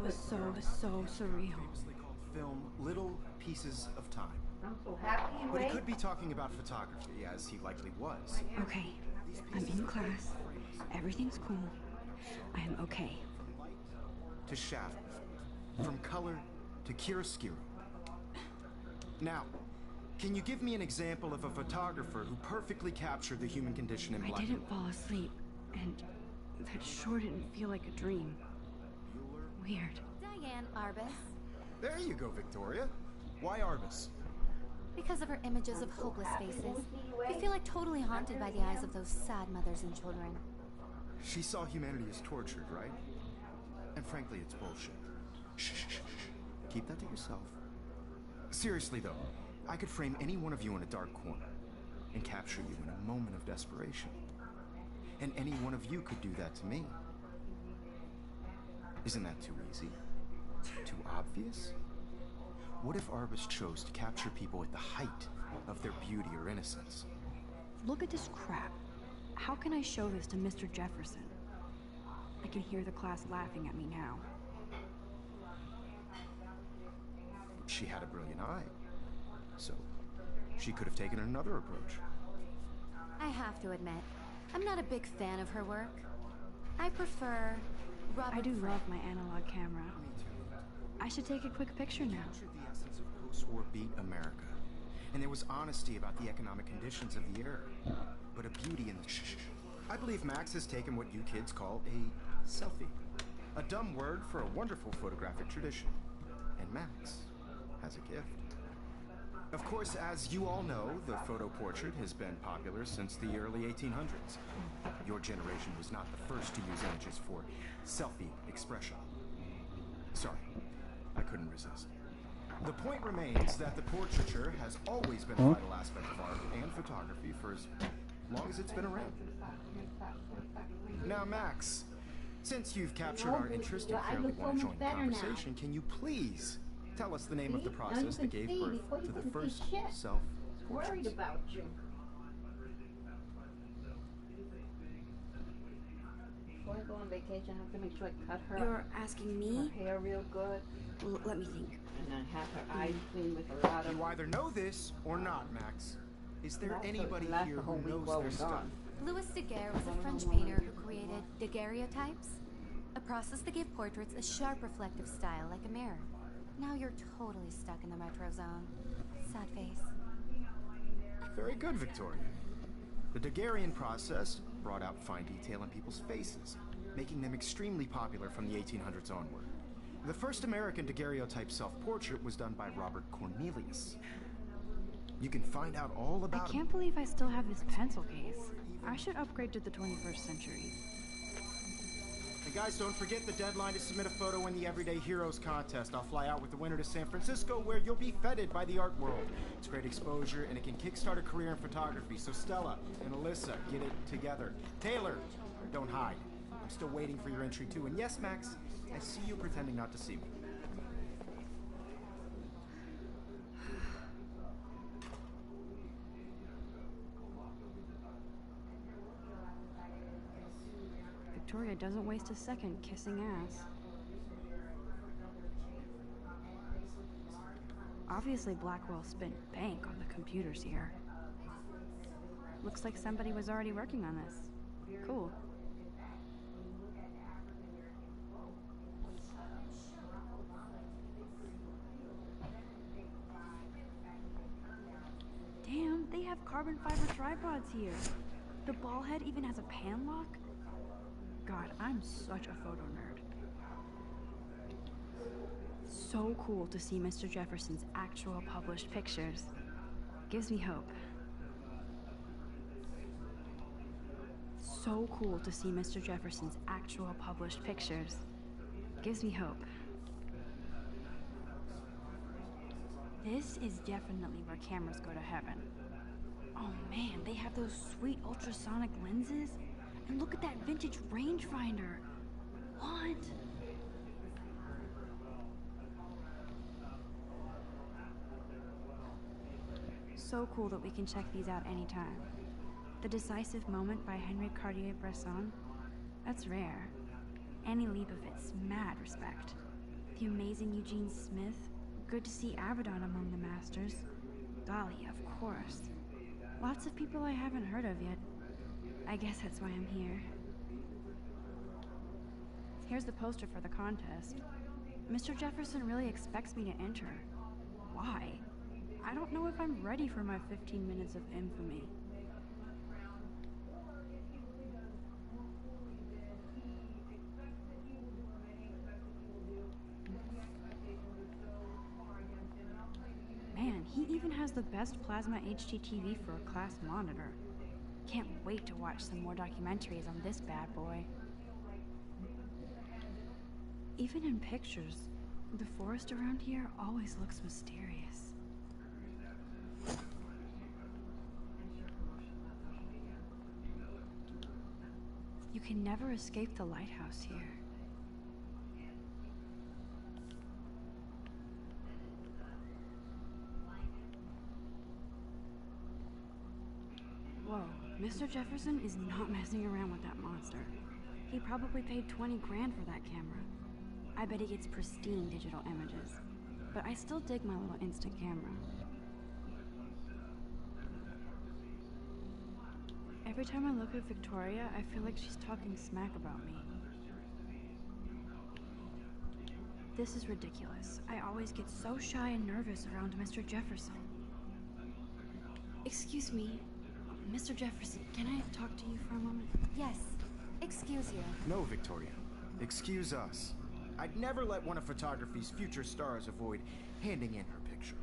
was so surreal. Famously called film Little Pieces of Time. I'm so happy you But he ate. could be talking about photography, as he likely was. Okay, I'm in class. Everything's cool. I am okay. From light to shadow, from color to chiaroscuro. Now, can you give me an example of a photographer who perfectly captured the human condition in I black? didn't fall asleep, and that sure didn't feel like a dream. Weird. Diane Arbus. There you go, Victoria. Why Arbus? Because of her images of hopeless faces, we feel like totally haunted by the eyes of those sad mothers and children. She saw humanity as tortured, right? And frankly, it's bullshit. Shh, shh, shh, shh. Keep that to yourself. Seriously, though, I could frame any one of you in a dark corner and capture you in a moment of desperation. And any one of you could do that to me. Isn't that too easy? Too obvious? What if Arbus chose to capture people at the height of their beauty or innocence? Look at this crap. How can I show this to Mr. Jefferson? I can hear the class laughing at me now. She had a brilliant eye. So, she could have taken another approach. I have to admit, I'm not a big fan of her work. I prefer Robert I do Frank. love my analog camera. Me too. I should take a quick picture now. Captured the essence of post-war beat America. And there was honesty about the economic conditions of the era. But a beauty in the shh. I believe Max has taken what you kids call a selfie. A dumb word for a wonderful photographic tradition. And Max has a gift. Of course, as you all know, the photo portrait has been popular since the early 1800s. Your generation was not the first to use images for selfie expression. Sorry, I couldn't resist. The point remains that the portraiture has always been a vital aspect of art and photography for as long as it's been around. Now, Max, since you've captured our interest and clearly want to join the conversation, can you please tell us the name of the process that gave birth to the first Worried self-portraits? about you. Before I go on vacation, I have to make sure I cut her You're asking me? hair real good, Let me think. and I have her eyes clean with a lot of. You either know this or not, Max. Is there Lasts anybody the here whole who week knows while their we're stuff? gone. Louis Daguerre was a French painter who created daguerreotypes, a process that gave portraits a sharp reflective style like a mirror. Now you're totally stuck in the retro zone. Sad face. Very good, Victoria. The Daguerrean process brought out fine detail in people's faces, making them extremely popular from the 1800s onward. The first American daguerreotype self-portrait was done by Robert Cornelius. You can find out all I about can't believe I still have this pencil case. I should upgrade to the 21st century. And guys, don't forget the deadline to submit a photo in the Everyday Heroes contest. I'll fly out with the winner to San Francisco, where you'll be feted by the art world. It's great exposure, and it can kickstart a career in photography. So Stella and Alyssa, get it together. Taylor, don't hide. I'm still waiting for your entry too. And yes, Max, I see you pretending not to see me. Victoria doesn't waste a second kissing ass. Obviously, Blackwell spent bank on the computers here. Looks like somebody was already working on this. Cool. Damn, they have carbon fiber tripods here. The ball head even has a pan lock. God, I'm such a photo nerd. So cool to see Mr. Jefferson's actual published pictures. Gives me hope. So cool to see Mr. Jefferson's actual published pictures. Gives me hope. This is definitely where cameras go to heaven. Oh man, they have those sweet ultrasonic lenses. And look at that vintage rangefinder. What? So cool that we can check these out anytime. The Decisive Moment by Henri Cartier-Bresson. That's rare. Any leap of it's mad respect. The amazing Eugene Smith. Good to see Abaddon among the masters. Golly, of course. Lots of people I haven't heard of yet. I guess that's why I'm here. Here's the poster for the contest. Mr. Jefferson really expects me to enter. Why? I don't know if I'm ready for my 15 minutes of infamy. Man, he even has the best plasma HDTV for a class monitor. Can't wait to watch some more documentaries on this bad boy. Even in pictures, the forest around here always looks mysterious. You can never escape the lighthouse here. Whoa, Mr. Jefferson is not messing around with that monster. He probably paid 20 grand for that camera. I bet he gets pristine digital images. But I still dig my little instant camera. Every time I look at Victoria, I feel like she's talking smack about me. This is ridiculous. I always get so shy and nervous around Mr. Jefferson. Excuse me, Mr. Jefferson, can I talk to you for a moment? Yes. Excuse you. No, Victoria. Excuse us. I'd never let one of photography's future stars avoid handing in her picture.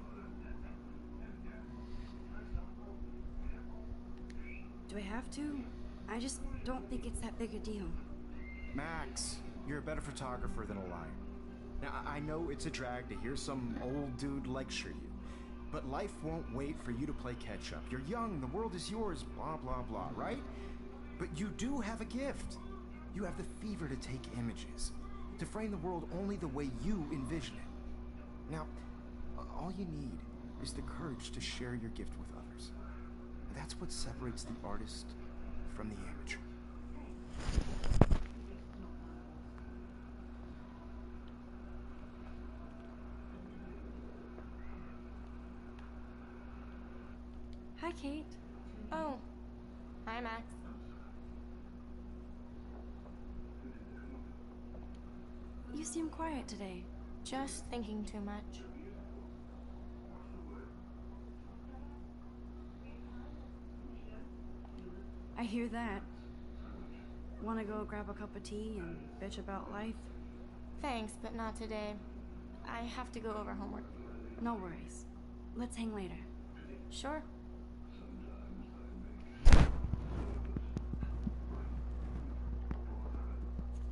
Do I have to? I just don't think it's that big a deal. Max, you're a better photographer than a liar. Now, I know it's a drag to hear some old dude lecture you, but life won't wait for you to play catch-up. You're young, the world is yours, blah, blah, blah, right? But you do have a gift. You have the fever to take images, to frame the world only the way you envision it. Now, all you need is the courage to share your gift with others. That's what separates the artist from the amateur. Hi, Kate. Oh, hi, Max. You seem quiet today. Just thinking too much. I hear that. Want to go grab a cup of tea and bitch about life? Thanks, but not today. I have to go over homework. No worries. Let's hang later. Sure.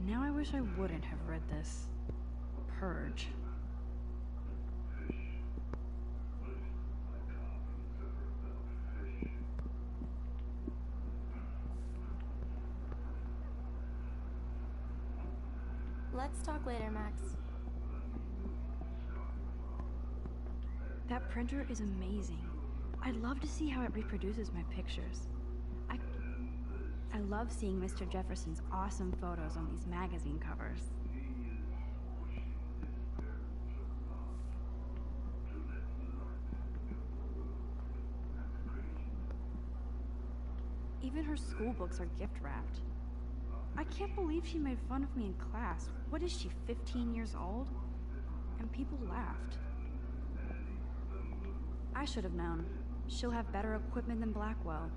Now I wish I wouldn't have read this. Purge. Let's talk later, Max. That printer is amazing. I'd love to see how it reproduces my pictures. I love seeing Mr. Jefferson's awesome photos on these magazine covers. Even her school books are gift wrapped. I can't believe she made fun of me in class. What is she, 15 years old? And people laughed. I should have known. She'll have better equipment than Blackwell.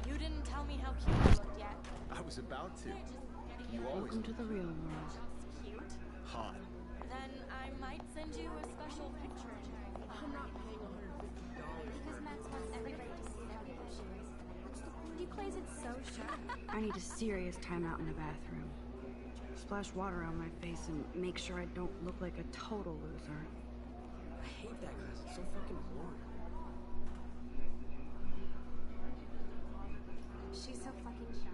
You didn't tell me how cute you looked yet. I was about to. You always Welcome to the real world. Just cute. hot. Then I might send you a special picture. I'm not paying $150. Because Max wants everybody to see their I need a serious timeout in the bathroom. Splash water on my face and make sure I don't look like a total loser. I hate that class. It's so fucking boring. She's so fucking shy.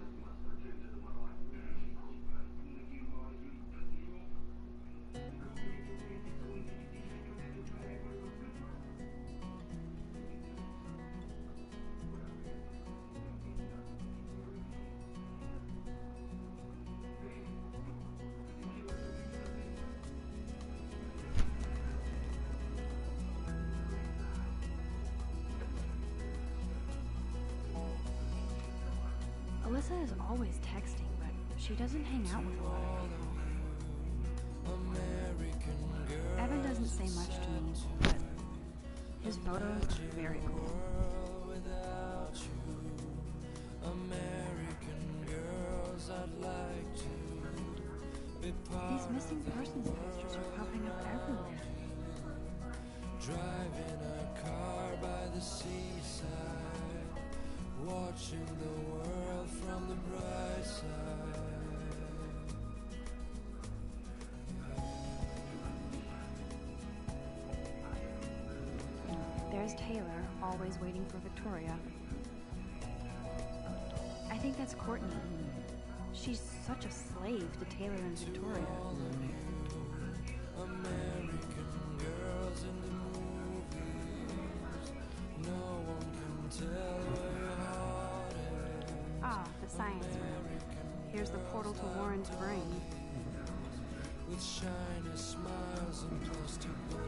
Alyssa is always texting, but she doesn't hang out with a lot of people. Evan doesn't say much to me, but his photos are very cool. These missing persons posters are popping up everywhere. Driving a car by the seaside, watching the world from the bright side. There's Taylor, always waiting for Victoria. I think that's Courtney. She's such a slave to Taylor and Victoria. American girls in the movies, no one can tell where your heart is. Ah, the science room. Here's the portal to Warren's brain. With shiny smiles and plastic bodies.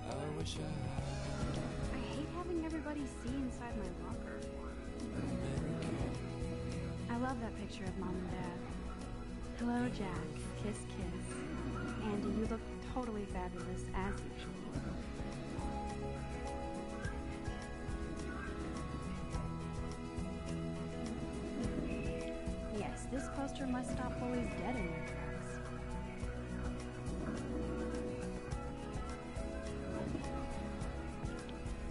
I wish I hate having everybody see inside my locker. I love that picture of Mom and Dad. Hello, Jack. Kiss, kiss. Andy, you look totally fabulous, as usual. Yes, this poster must stop bullies dead in their tracks.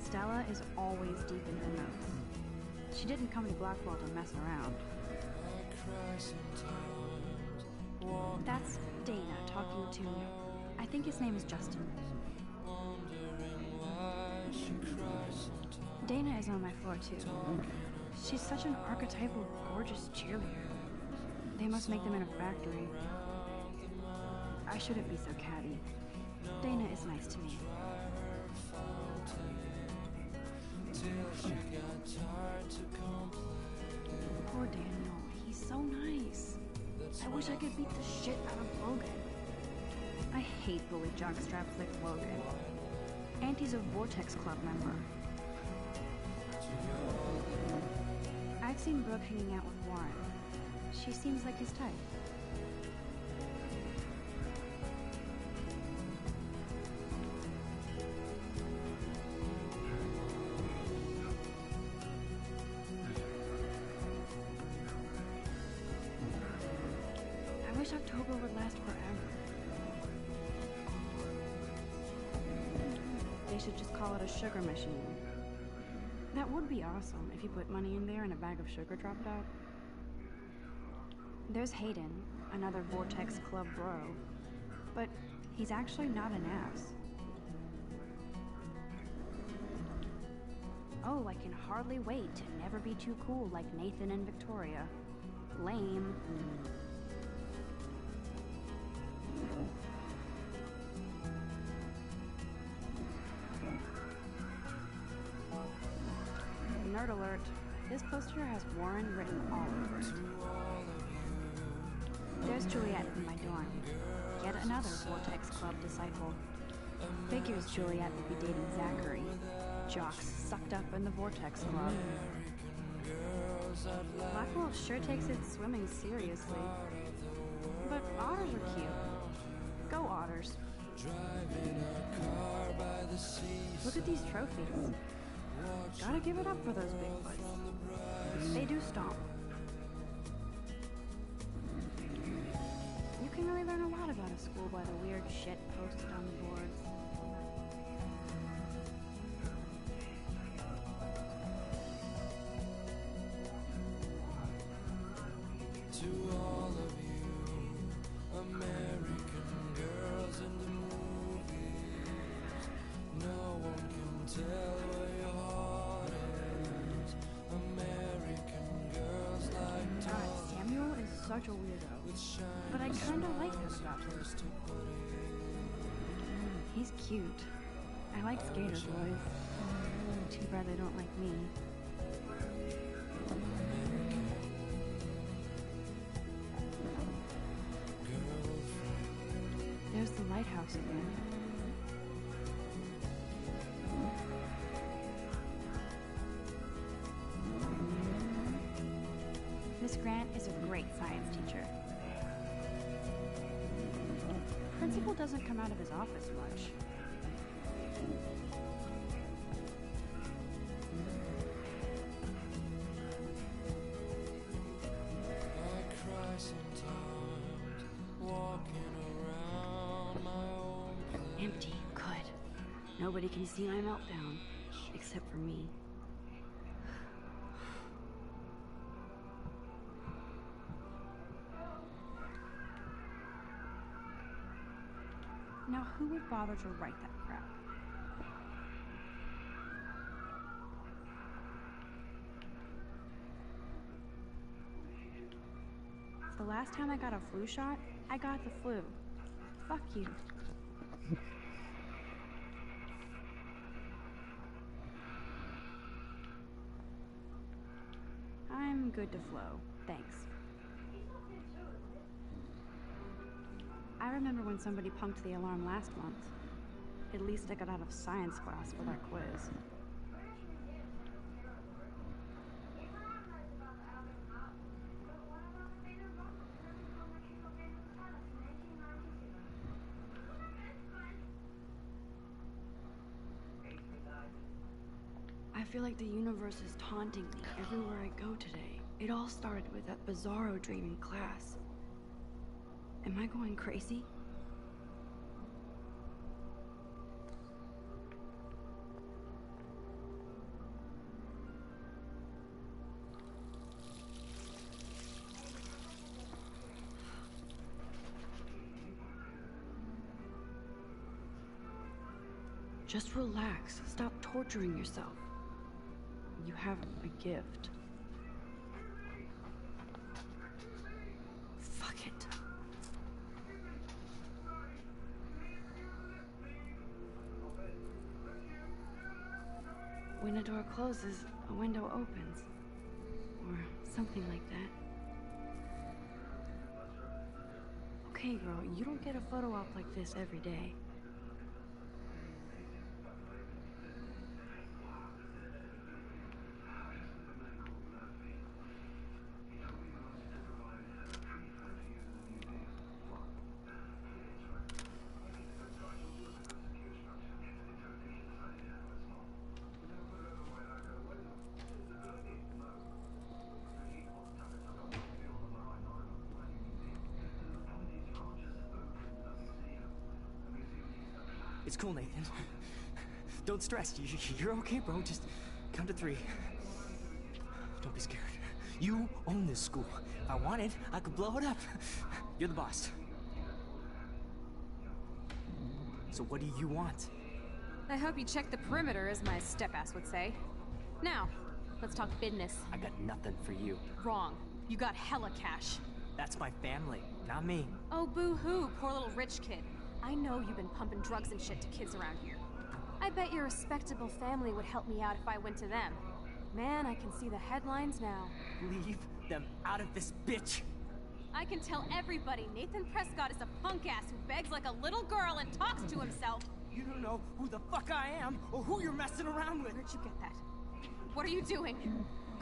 Stella is always deep in her notes. She didn't come to Blackwell to mess around. That's Dana talking to, I think his name is Justin. Dana is on my floor too. She's such an archetypal, gorgeous cheerleader. They must make them in a factory. I shouldn't be so catty. Dana is nice to me. Poor Daniel. He's so nice. I wish I could beat the shit out of Logan. I hate bully jockstraps like Logan. Auntie's a Vortex Club member. I've seen Brooke hanging out with Warren. She seems like his type. I wish October would last forever. They should just call it a sugar machine. That would be awesome if you put money in there and a bag of sugar dropped out. There's Hayden, another Vortex Club bro, but he's actually not an ass. Oh, I can hardly wait to never be too cool like Nathan and Victoria. Lame. Nerd alert. This poster has Warren written all over it. There's Juliet in my dorm. Yet another Vortex Club disciple. Figures Juliet would be dating Zachary. Jocks sucked up in the Vortex Club. Blackwell sure takes its swimming seriously. But otters are cute. Go otters. Look at these trophies. Gotta give it up for those Bigfoots. They do stomp. You can really learn a lot about a school by the weird shit posted on the boards. tell where your heart is. American girls like God, Samuel is such a weirdo. But I kinda like that about him. He's cute. I like skater boys. Too bad they don't like me. There's the lighthouse again. Miss Grant is a great science teacher. Principal doesn't come out of his office much. I cry sometimes, walking around my own place. Empty. Good. Nobody can see my meltdown, except for me. Now, who would bother to write that crap? The last time I got a flu shot, I got the flu. Fuck you. I'm good to flow, thanks. I remember when somebody punked the alarm last month. At least I got out of science class for that quiz. I feel like the universe is taunting me everywhere I go today. It all started with that bizarro dream in class. Am I going crazy? Just relax. Stop torturing yourself. You have a gift. Fuck it. When a door closes, a window opens. Or something like that. Okay, girl, you don't get a photo op like this every day. It's cool, Nathan. Don't stress. You're okay, bro. Just count to 3. Don't be scared. You own this school. If I wanted, I could blow it up. You're the boss. So what do you want? I hope you check the perimeter, as my step-ass would say. Now, let's talk business. I got nothing for you. Wrong. You got hella cash. That's my family, not me. Oh, boo-hoo, poor little rich kid. I know you've been pumping drugs and shit to kids around here. I bet your respectable family would help me out if I went to them. Man, I can see the headlines now. Leave them out of this bitch. I can tell everybody Nathan Prescott is a punk ass who begs like a little girl and talks to himself. You don't know who the fuck I am or who you're messing around with. Where'd you get that? What are you doing?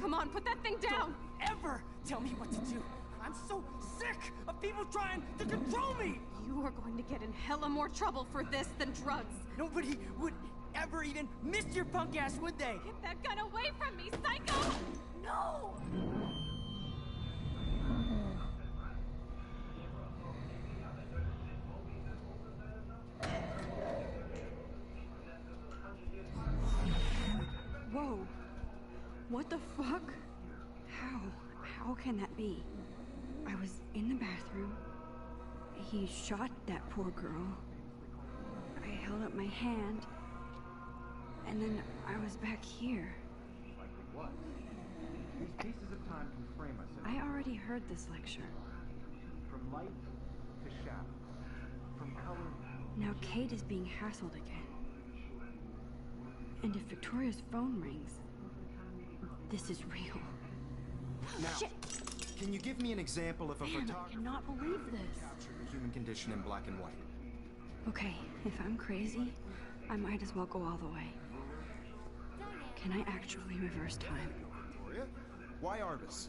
Come on, put that thing down! Don't ever tell me what to do. I'm so sick of people trying to control me! You are going to get in hella more trouble for this than drugs. Nobody would ever even miss your punk ass, would they? Get that gun away from me, psycho! No! Whoa. What the fuck? How can that be? I was in the bathroom. He shot that poor girl. I held up my hand. And then I was back here. Like what? These pieces of time can frame us. I already heard this lecture. From light to shadow. From color. Now Kate is being hassled again. And if Victoria's phone rings, this is real. Now, Shit! can you give me an example of a Man, I photographer cannot believe this. captured the human condition in black and white? Okay, if I'm crazy, I might as well go all the way. Can I actually reverse time? Victoria? Why Arbus?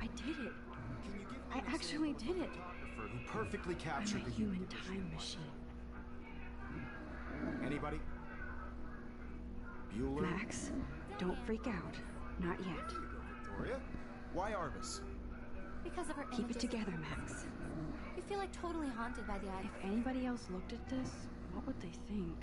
I did it. Can you give me I an actually example did of it. a photographer who perfectly I'm captured a the human condition? time machine. Anybody? Bueller? Max, don't freak out. Not yet. Victoria? Why Arbus? Because of her Keep it images. together, Max. You feel like totally haunted by the idea. If anybody else looked at this, what would they think?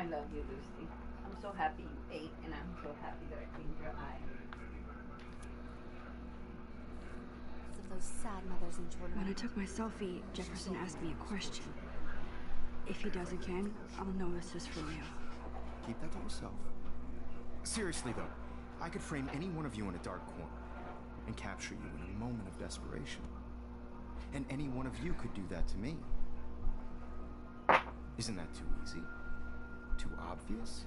love you, Lucy. I'm so happy you ate, and I'm so happy that I cleaned your eye. Of those sad mothers and children. When I took my selfie, Jefferson asked me a question. If he does again, I'll know this is for real. Keep that to yourself. Seriously, though, I could frame any one of you in a dark corner and capture you in a moment of desperation. And any one of you could do that to me. Isn't that too easy? Too obvious?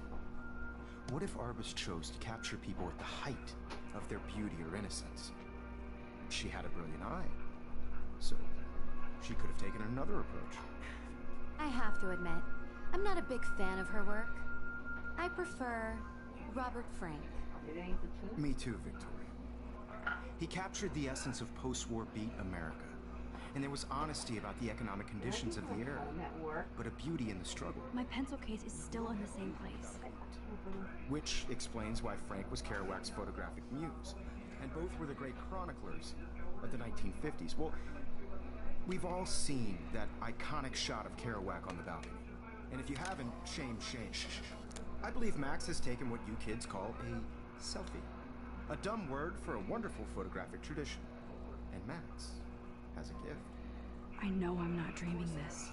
What if Arbus chose to capture people at the height of their beauty or innocence? She had a brilliant eye, so she could have taken another approach. I have to admit, I'm not a big fan of her work. I prefer Robert Frank. It ain't the truth. Me too, Victoria. He captured the essence of post-war beat America, and there was honesty about the economic conditions of the era, but a beauty in the struggle. My pencil case is still in the same place. Which explains why Frank was Kerouac's photographic muse, and both were the great chroniclers of the 1950s. Well, we've all seen that iconic shot of Kerouac on the balcony. And if you haven't, shame, shame. I believe Max has taken what you kids call a selfie. A dumb word for a wonderful photographic tradition. And Max has a gift. I know I'm not dreaming this.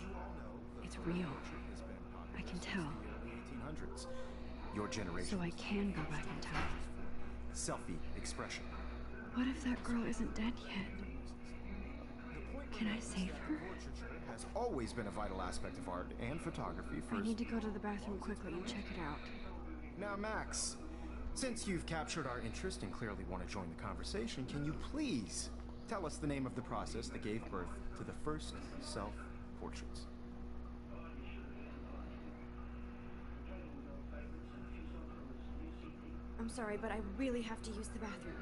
It's real. I can tell. 1800s. Your generation. So I can go back in time. Selfie expression. What if that girl isn't dead yet? Can I save her? Portraiture has always been a vital aspect of art and photography for... I need to go to the bathroom quickly and check it out. Now, Max, since you've captured our interest and clearly want to join the conversation, can you please tell us the name of the process that gave birth to the first self-portraits? I'm sorry, but I really have to use the bathroom.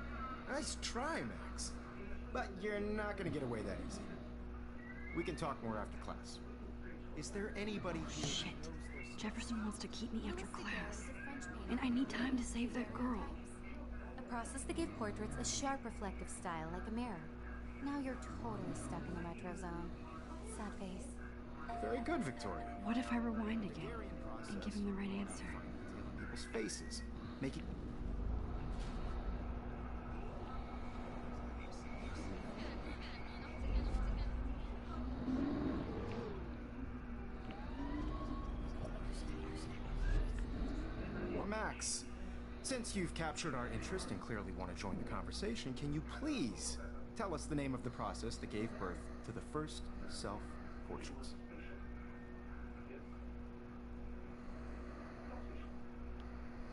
Nice try, Max. But you're not going to get away that easy. We can talk more after class. Is there anybody here... Shit. Jefferson wants to keep me after class. And I need time to save that girl. A process that gave portraits a sharp reflective style like a mirror. Now you're totally stuck in the retro zone. Sad face. Very good, Victoria. What if I rewind again and give him the right answer? People's faces. Making... Max, since you've captured our interest and clearly want to join the conversation, can you please tell us the name of the process that gave birth to the first self-portraits?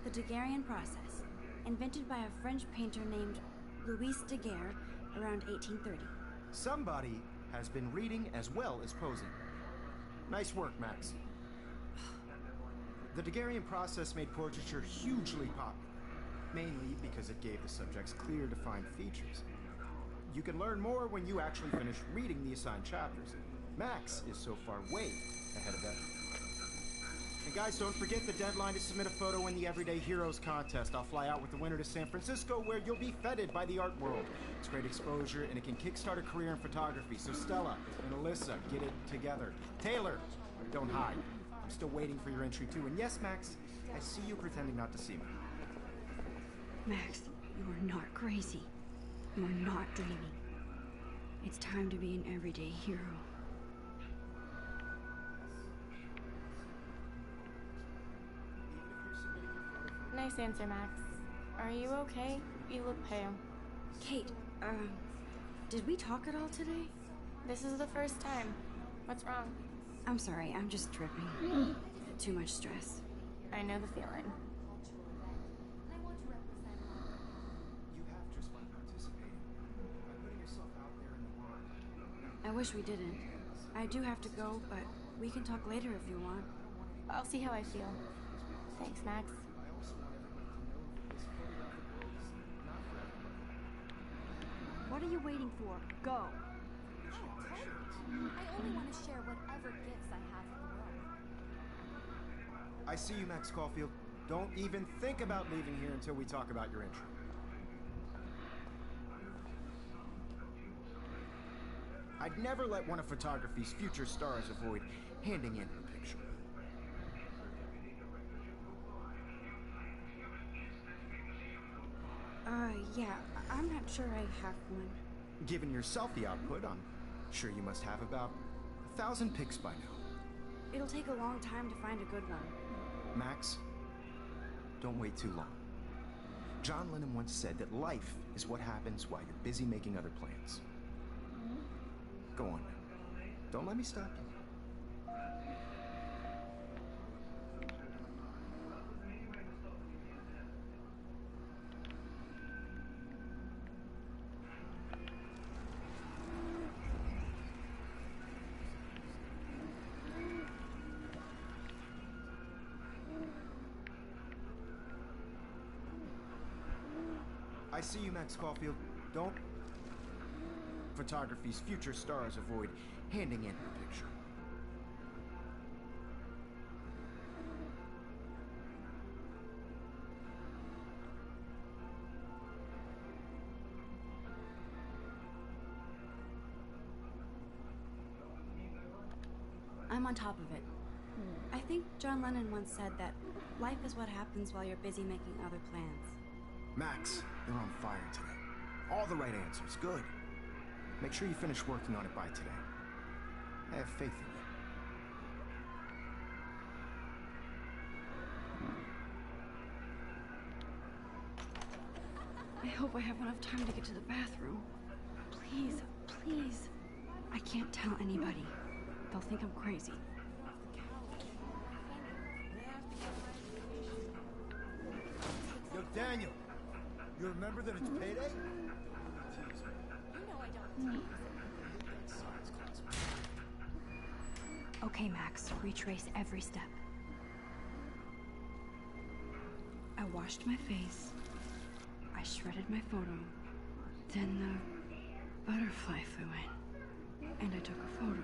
The Daguerrean process, invented by a French painter named Louis Daguerre around 1830. Somebody has been reading as well as posing. Nice work, Max. The Daguerrean process made portraiture hugely popular, mainly because it gave the subjects clear, defined features. You can learn more when you actually finish reading the assigned chapters. Max is so far way ahead of that. And guys, don't forget the deadline to submit a photo in the Everyday Heroes contest. I'll fly out with the winner to San Francisco, where you'll be feted by the art world. It's great exposure, and it can kickstart a career in photography. So Stella and Alyssa, get it together. Taylor, don't hide. I'm still waiting for your entry too. And yes, Max, I see you pretending not to see me. Max, you are not crazy. You are not dreaming. It's time to be an everyday hero. Nice answer, Max. Are you okay? You look pale. Kate, did we talk at all today? This is the first time. What's wrong? I'm sorry, I'm just tripping. Too much stress. I know the feeling. You have just by participating, by putting yourself out there in the world. I wish we didn't. I do have to go, but we can talk later if you want. I'll see how I feel. Thanks, Max. What are you waiting for? Go! I only want to share whatever gifts I have with the world. I see you, Max Caulfield. Don't even think about leaving here until we talk about your entry. I'd never let one of photography's future stars avoid handing in her picture. Yeah, I'm not sure I have one. Given your selfie output, I'm sure you must have about 1,000 pics by now. It'll take a long time to find a good one. Max, don't wait too long. John Lennon once said that life is what happens while you're busy making other plans. Go on. Don't let me stop you. I see you, Max Caulfield. Don't. Photography's future stars avoid handing in her picture. I'm on top of it. I think John Lennon once said that life is what happens while you're busy making other plans. Max, you're on fire today. All the right answers. Good. Make sure you finish working on it by today. I have faith in you. I hope I have enough time to get to the bathroom. Please, please. I can't tell anybody. They'll think I'm crazy. Yo, Daniel, you remember that it's payday? Okay, Max, retrace every step. I washed my face. I shredded my photo. Then the butterfly flew in. And I took a photo.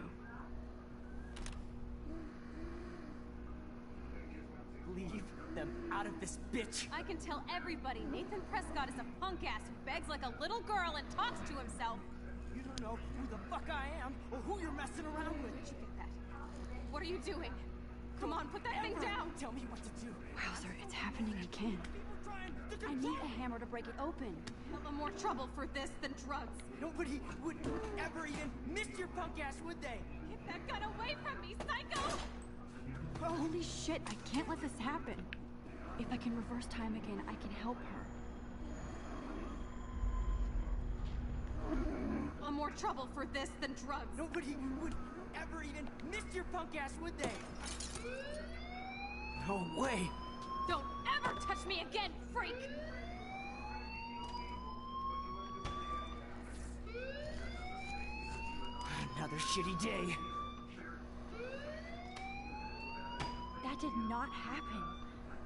Leave them out of this bitch. I can tell everybody Nathan Prescott is a punk ass who begs like a little girl and talks to himself. You don't know who the fuck I am or who you're messing around with. Where did you get that? What are you doing? Come on, put that thing down! Tell me what to do. Wowzer, it's happening again. I need a hammer to break it open. Hella more trouble for this than drugs. Nobody would ever even miss your punk ass, would they? Get that gun away from me, psycho! Holy shit, I can't let this happen. If I can reverse time again, I can help her. More trouble for this than drugs. Nobody would ever even miss your punk ass, would they? No way! Don't ever touch me again, freak! Another shitty day. That did not happen.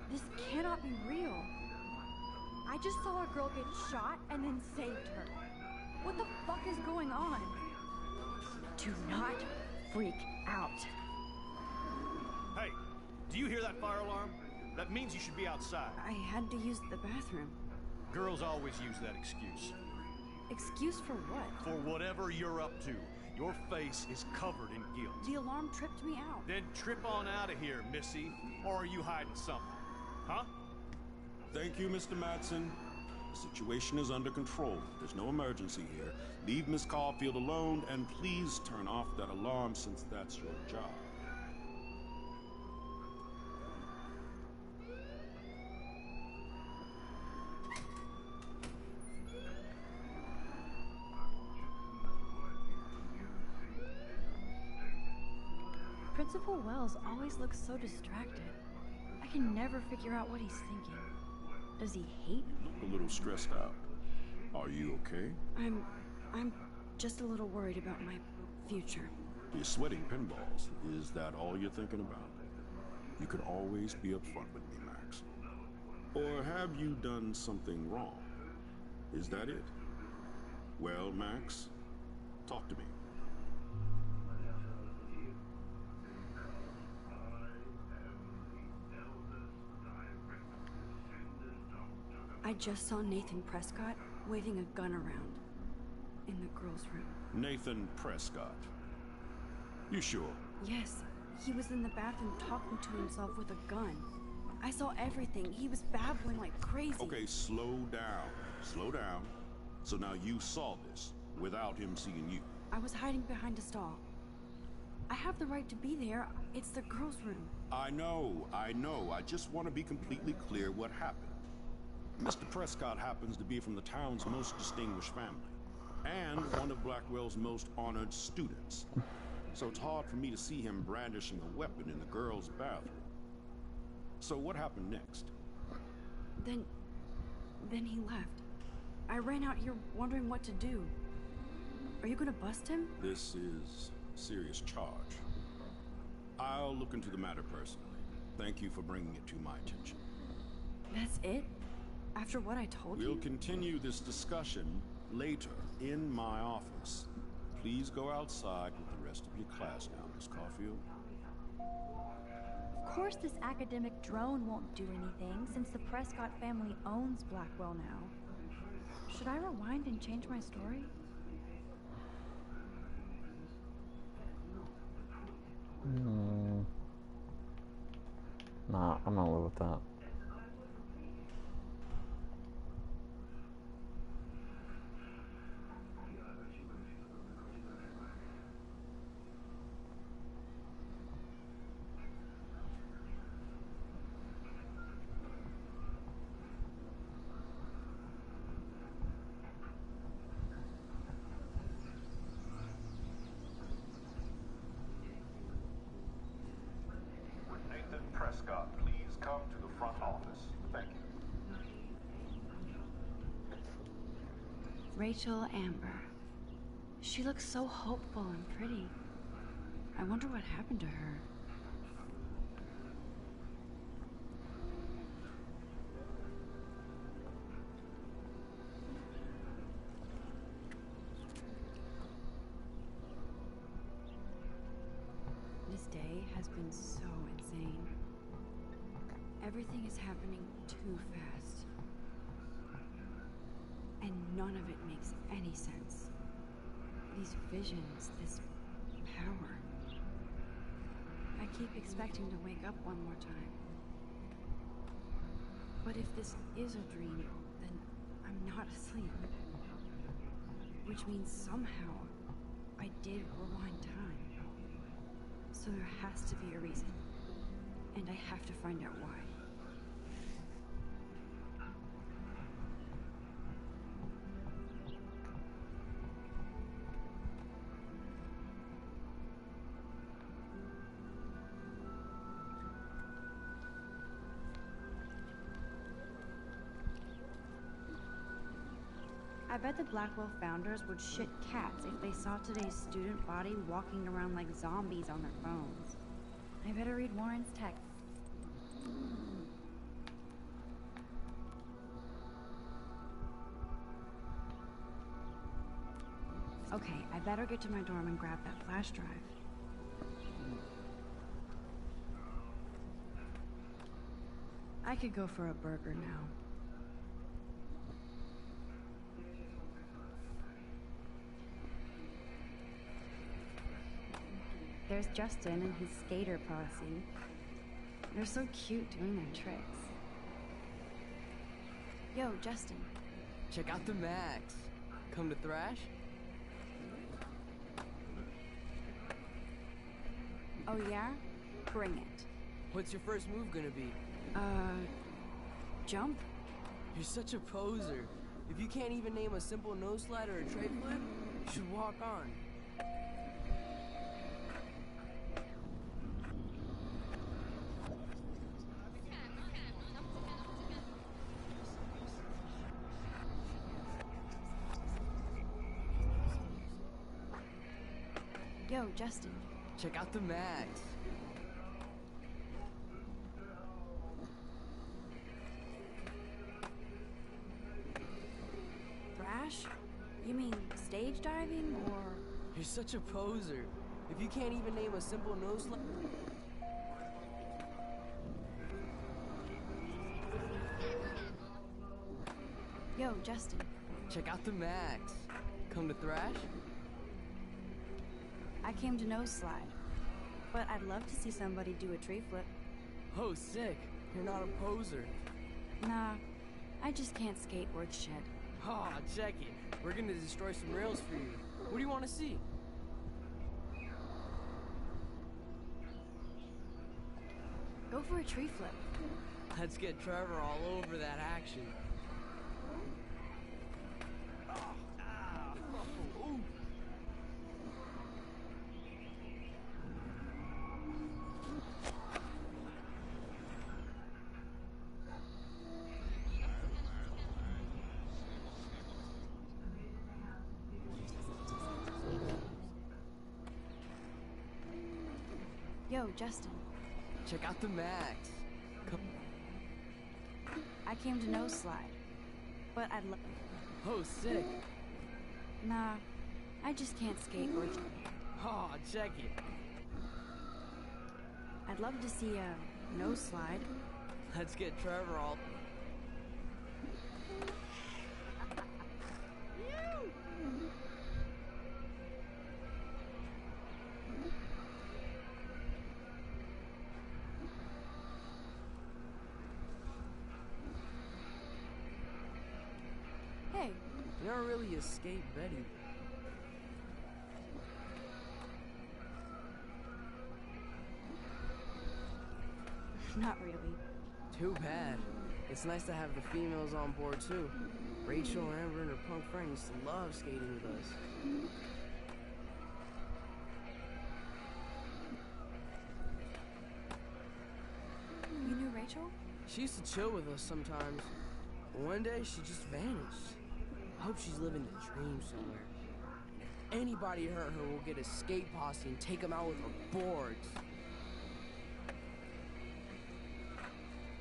This cannot be real. I just saw a girl get shot and then saved her. What the fuck is going on? Do not freak out. Hey, do you hear that fire alarm? That means you should be outside. I had to use the bathroom. Girls always use that excuse. Excuse for what? For whatever you're up to. Your face is covered in guilt. The alarm tripped me out. Then trip on out of here, Missy. Or are you hiding something? Huh? Thank you, Mr. Madsen. The situation is under control. There's no emergency here. Leave Miss Caulfield alone, and please turn off that alarm since that's your job. Principal Wells always looks so distracted. I can never figure out what he's thinking. Does he hate me? You look a little stressed out. Are you okay? I'm just a little worried about my future. You're sweating pinballs. Is that all you're thinking about? You could always be upfront with me, Max. Or have you done something wrong? Is that it? Well, Max, talk to me. I just saw Nathan Prescott waving a gun around in the girls' room. Nathan Prescott. You sure? Yes, he was in the bathroom talking to himself with a gun. I saw everything. He was babbling like crazy. Okay, slow down. Slow down. So now you saw this without him seeing you. I was hiding behind a stall. I have the right to be there. It's the girls' room. I know. I just want to be completely clear what happened. Mr. Prescott happens to be from the town's most distinguished family, and one of Blackwell's most honored students. So it's hard for me to see him brandishing a weapon in the girls' bathroom. So what happened next? Then he left. I ran out here wondering what to do. Are you gonna bust him? This is a serious charge. I'll look into the matter personally. Thank you for bringing it to my attention. That's it? After what I told you? We'll continue this discussion later in my office. Please go outside with the rest of your class now, Miss Caulfield. Of course this academic drone won't do anything since the Prescott family owns Blackwell now. Should I rewind and change my story? Nah, I'm gonna live with that. Nathan Prescott, please come to the front office. Thank you. Rachel Amber. She looks so hopeful and pretty. I wonder what happened to her. This day has been so insane. Everything is happening too fast. And none of it makes any sense. These visions, this power. I keep expecting to wake up one more time. But if this is a dream, then I'm not asleep. Which means somehow I did rewind time. So there has to be a reason. And I have to find out why. I bet the Blackwell founders would shit cats if they saw today's student body walking around like zombies on their phones. I better read Warren's text. Okay, I better get to my dorm and grab that flash drive. I could go for a burger now. There's Justin and his skater posse. They're so cute doing their tricks. Yo, Justin. Check out the Max. Come to thrash? Oh yeah? Bring it. What's your first move gonna be? Jump? You're such a poser. If you can't even name a simple nose slide or a tray flip, you should walk on. Yo, Justin. Check out the Max. Thrash? You mean stage diving, or...? You're such a poser. If you can't even name a simple nose slide... Yo, Justin. Check out the Max. Come to thrash? I came to nose slide. But I'd love to see somebody do a tree flip. Oh, sick. You're not a poser. Nah, I just can't skate worth shit. Oh, check it. We're gonna destroy some rails for you. What do you want to see? Go for a tree flip. Let's get Trevor all over that action. Yo, Justin. Check out the Max. Come. I came to no slide, but I'd love. Oh, sick. Nah, I just can't skate or. Oh, check it. I'd love to see a no slide. Let's get Trevor all. Hey. You don't really escape Betty. Not really. Too bad. It's nice to have the females on board too. Rachel, Amber, and her punk friend used to love skating with us. You knew Rachel? She used to chill with us sometimes. One day, she just vanished. I hope she's living the dream somewhere. If anybody hurt her, we'll get a skate posse and take them out with our boards.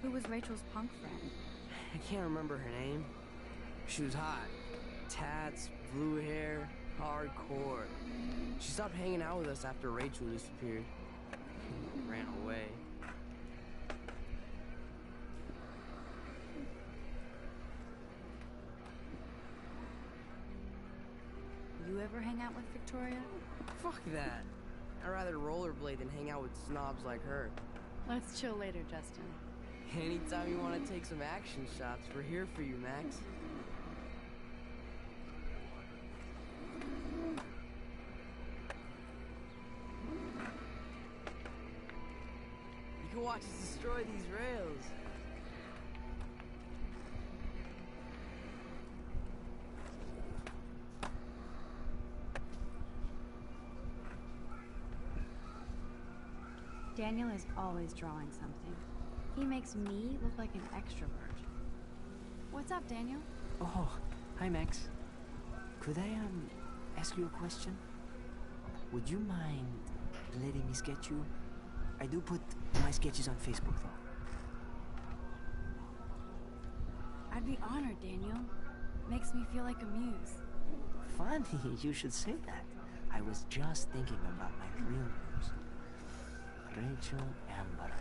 Who was Rachel's punk friend? I can't remember her name. She was hot. Tats, blue hair, hardcore. She stopped hanging out with us after Rachel disappeared. Ran away. You ever hang out with Victoria? Fuck that. I'd rather rollerblade than hang out with snobs like her. Let's chill later, Justin. Anytime you want to take some action shots, we're here for you, Max. You can watch us destroy these rails. Daniel is always drawing something. He makes me look like an extrovert. What's up, Daniel? Oh, hi, Max. Could I, ask you a question? Would you mind letting me sketch you? I do put my sketches on Facebook, though. I'd be honored, Daniel. Makes me feel like a muse. Funny, you should say that. I was just thinking about my real muse. Rachel Amber.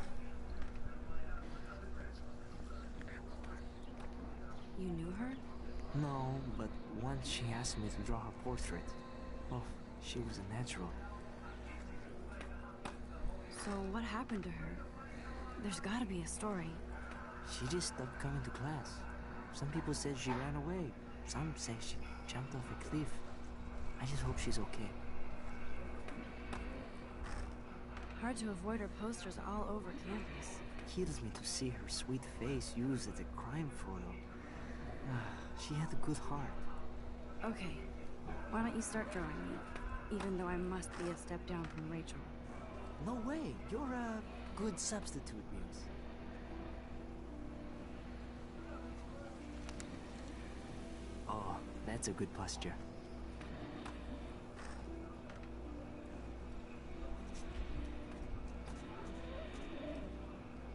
You knew her? No, but once she asked me to draw her portrait. Well, she was a natural. So what happened to her? There's gotta be a story. She just stopped coming to class. Some people said she ran away. Some say she jumped off a cliff. I just hope she's okay. Hard to avoid her posters all over campus. Kills me to see her sweet face used as a crime photo. She had a good heart. Okay, why don't you start drawing me? Even though I must be a step down from Rachel. No way, you're a good substitute, Muse. Oh, that's a good posture.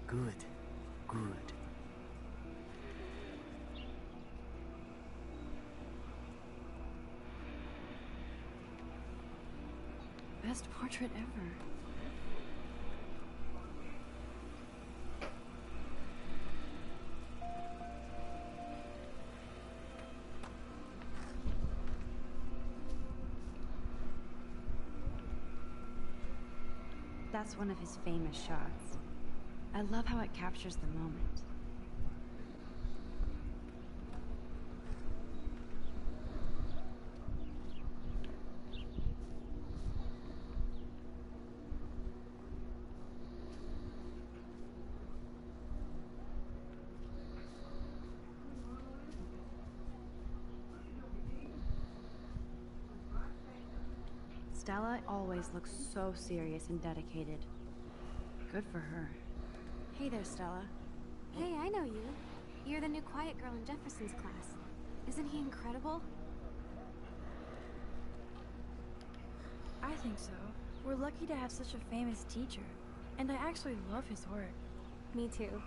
Good, good. Best portrait ever. That's one of his famous shots. I love how it captures the moment. Stella always looks so serious and dedicated. Good for her. Hey there, Stella. Hey, I know you. You're the new quiet girl in Jefferson's class. Isn't he incredible? I think so. We're lucky to have such a famous teacher. And I actually love his work. Me too.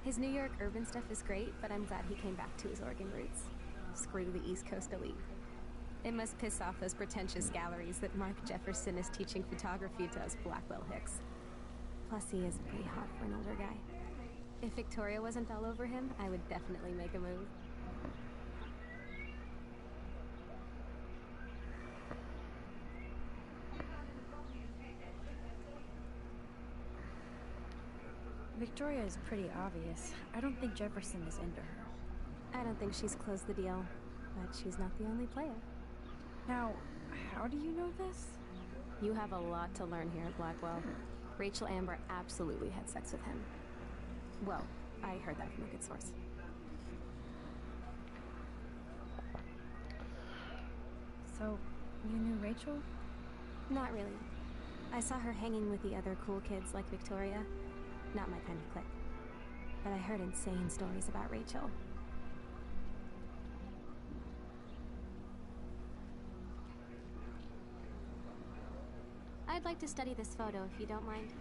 His New York urban stuff is great, but I'm glad he came back to his Oregon roots. Screw the East Coast elite. It must piss off those pretentious galleries that Mark Jefferson is teaching photography to us Blackwell Hicks. Plus, he is pretty hot for an older guy. If Victoria wasn't all over him, I would definitely make a move. Victoria is pretty obvious. I don't think Jefferson is into her. I don't think she's closed the deal, but she's not the only player. Now, how do you know this? You have a lot to learn here at Blackwell. Rachel Amber absolutely had sex with him. Well, I heard that from a good source. So, you knew Rachel? Not really. I saw her hanging with the other cool kids like Victoria. Not my kind of clique. But I heard insane stories about Rachel. I'd like to study this photo if you don't mind.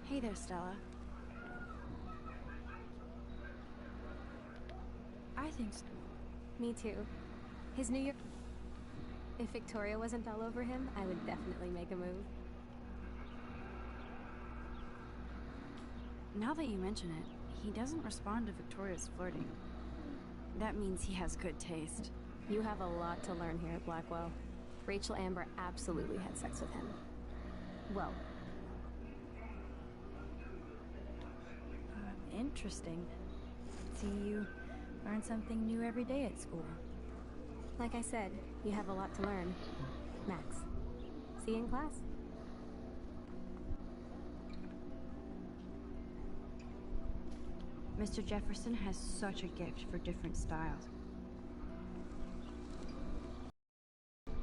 Hey there, Stella. I think so. Me too. His New York... If Victoria wasn't all over him, I would definitely make a move. Now that you mention it, he doesn't respond to Victoria's flirting. That means he has good taste. You have a lot to learn here at Blackwell. Rachel Amber absolutely had sex with him. Well... interesting. See, you learn something new every day at school. Like I said, you have a lot to learn. Max, see you in class. Mr. Jefferson has such a gift for different styles.